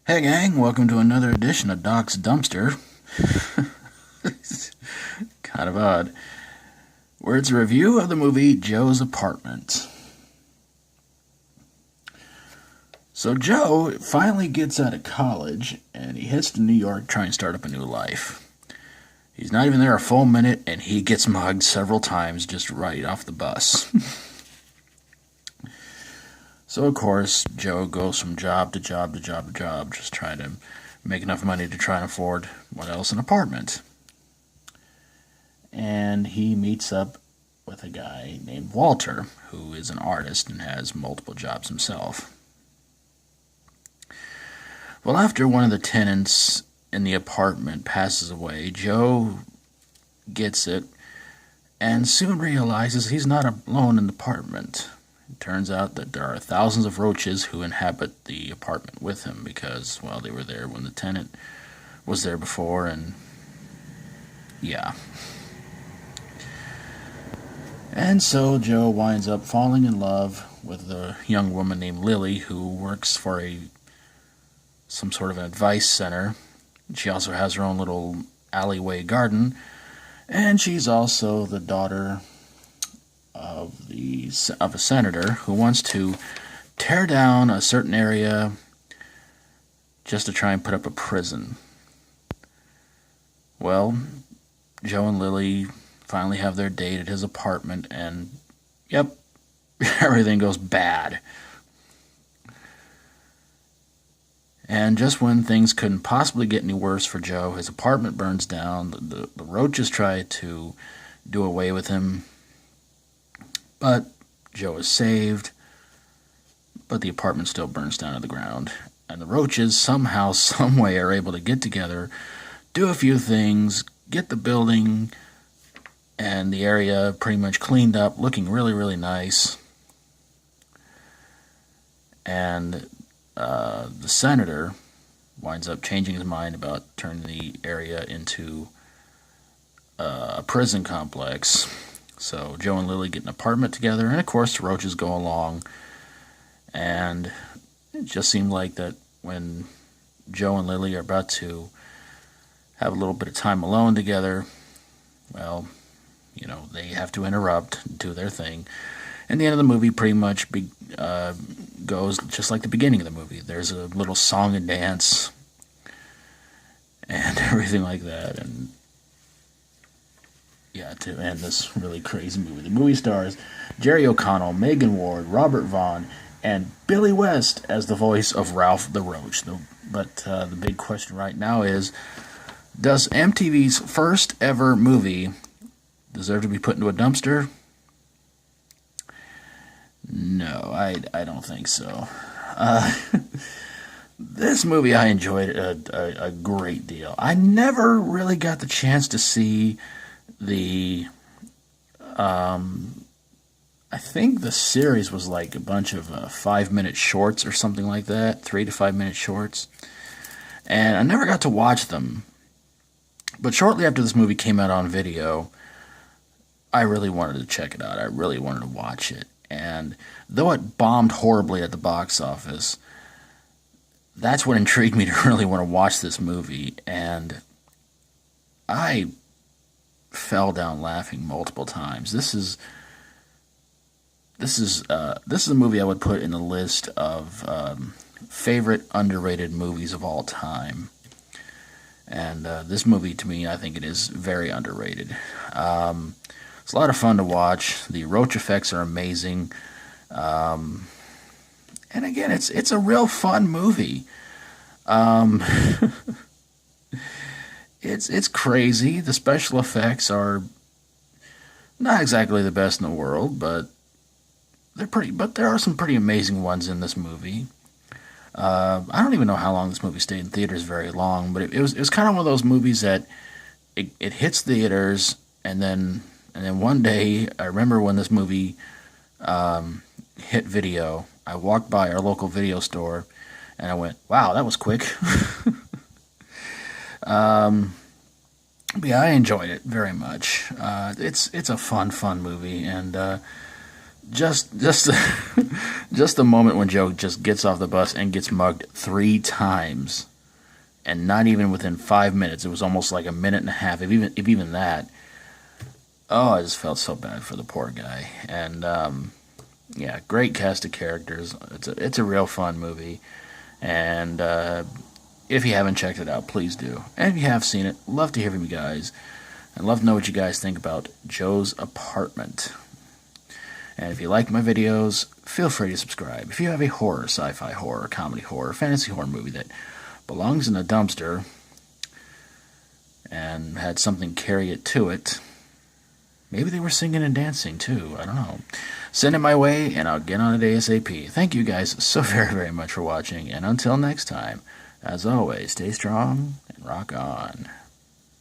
Hey gang, welcome to another edition of Doc's Dumpster. Kind of odd. Where it's a review of the movie Joe's Apartment. So Joe finally gets out of college and he heads to New York to try and start up a new life. He's not even there a full minute and he gets mugged several times just right off the bus. So, of course, Joe goes from job to job to job to job, just trying to make enough money to try and afford, what else, an apartment. And he meets up with a guy named Walter, who is an artist and has multiple jobs himself. Well, after one of the tenants in the apartment passes away, Joe gets it and soon realizes he's not alone in the apartment. It turns out that there are thousands of roaches who inhabit the apartment with him because, well, they were there when the tenant was there before, and yeah. And so Joe winds up falling in love with a young woman named Lily who works for some sort of an advice center. She also has her own little alleyway garden, and she's also the daughter of a senator who wants to tear down a certain area just to try and put up a prison. Well, Joe and Lily finally have their date at his apartment, and yep, everything goes bad. And just when things couldn't possibly get any worse for Joe, his apartment burns down. The roaches try to do away with him, but Joe is saved, but the apartment still burns down to the ground. And the roaches somehow, someway are able to get together, do a few things, get the building and the area pretty much cleaned up, looking really, really nice. And the senator winds up changing his mind about turning the area into a prison complex. So Joe and Lily get an apartment together, and of course the roaches go along. And it just seemed like that when Joe and Lily are about to have a little bit of time alone together, well, they have to interrupt, do their thing. And the end of the movie pretty much goes just like the beginning of the movie. There's a little song and dance and everything like that. And yeah, to end this really crazy movie. The movie stars Jerry O'Connell, Megan Ward, Robert Vaughn, and Billy West as the voice of Ralph the Roach. But the big question right now is, does MTV's first ever movie deserve to be put into a dumpster? No, I don't think so. This movie I enjoyed a great deal. I never really got the chance to see I think the series was like a bunch of 5-minute shorts or something like that, 3 to 5 minute shorts. And I never got to watch them. But shortly after this movie came out on video, I really wanted to check it out. I really wanted to watch it. And though it bombed horribly at the box office, that's what intrigued me to really want to watch this movie. And I fell down laughing multiple times. This is a movie I would put in the list of favorite underrated movies of all time. And this movie, to me, I think it is very underrated. It's a lot of fun to watch. The roach effects are amazing. And again, it's a real fun movie. It's crazy. The special effects are not exactly the best in the world, but there are some pretty amazing ones in this movie. I don't even know how long this movie stayed in theaters very long, but it was kind of one of those movies that it hits theaters, and then one day, I remember when this movie hit video, I walked by our local video store, and I went, wow, that was quick. But yeah, I enjoyed it very much. It's a fun movie, and just just the moment when Joe just gets off the bus and gets mugged 3 times, and not even within 5 minutes. It was almost like a minute and a half, if even that. Oh, I just felt so bad for the poor guy. And yeah, great cast of characters. It's a real fun movie, and if you haven't checked it out, please do. And if you have seen it, love to hear from you guys. I'd love to know what you guys think about Joe's Apartment. And if you like my videos, feel free to subscribe. If you have a horror, sci-fi horror, comedy horror, fantasy horror movie that belongs in a dumpster and had something carry it to it, maybe they were singing and dancing too, I don't know, send it my way and I'll get on it ASAP. Thank you guys so very, very much for watching, and until next time, as always, stay strong and rock on.